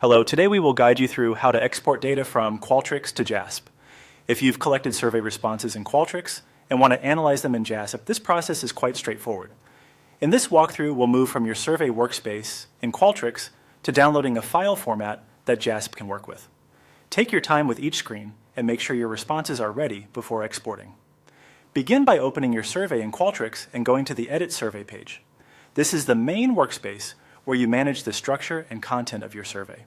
Hello, today we will guide you through how to export data from Qualtrics to JASP. If you've collected survey responses in Qualtrics and want to analyze them in JASP, this process is quite straightforward. In this walkthrough, we'll move from your survey workspace in Qualtrics to downloading a file format that JASP can work with. Take your time with each screen and make sure your responses are ready before exporting. Begin by opening your survey in Qualtrics and going to the Edit Survey page. This is the main workspace where you manage the structure and content of your survey.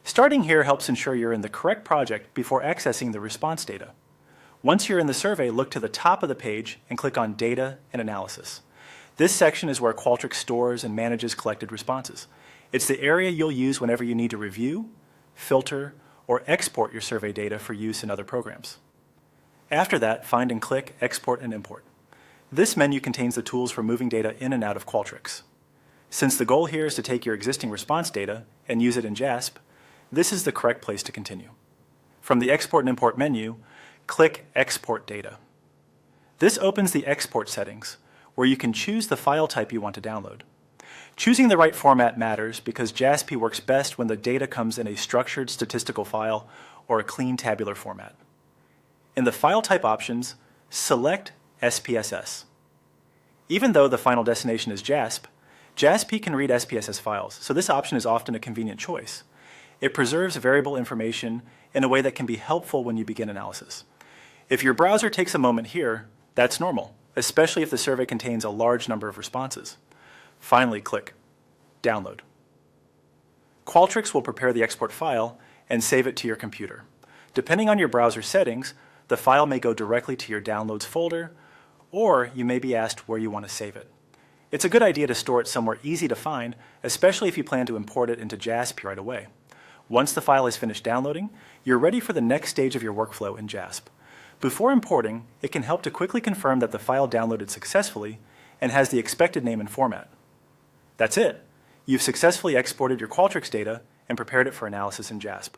Starting here helps ensure you're in the correct project before accessing the response data. Once you're in the survey, look to the top of the page and click on Data and Analysis. This section is where Qualtrics stores and manages collected responses. It's the area you'll use whenever you need to review, filter, or export your survey data for use in other programs. After that, find and click Export and Import. This menu contains the tools for moving data in and out of Qualtrics. Since the goal here is to take your existing response data and use it in JASP, this is the correct place to continue. From the Export and Import menu, click Export Data. This opens the export settings, where you can choose the file type you want to download. Choosing the right format matters because JASP works best when the data comes in a structured statistical file or a clean tabular format. In the File Type options, select SPSS. Even though the final destination is JASP, JASP can read SPSS files, so this option is often a convenient choice. It preserves variable information in a way that can be helpful when you begin analysis. If your browser takes a moment here, that's normal, especially if the survey contains a large number of responses. Finally, click Download. Qualtrics will prepare the export file and save it to your computer. Depending on your browser settings, the file may go directly to your Downloads folder, or you may be asked where you want to save it. It's a good idea to store it somewhere easy to find, especially if you plan to import it into JASP right away. Once the file is finished downloading, you're ready for the next stage of your workflow in JASP. Before importing, it can help to quickly confirm that the file downloaded successfully and has the expected name and format. That's it. You've successfully exported your Qualtrics data and prepared it for analysis in JASP.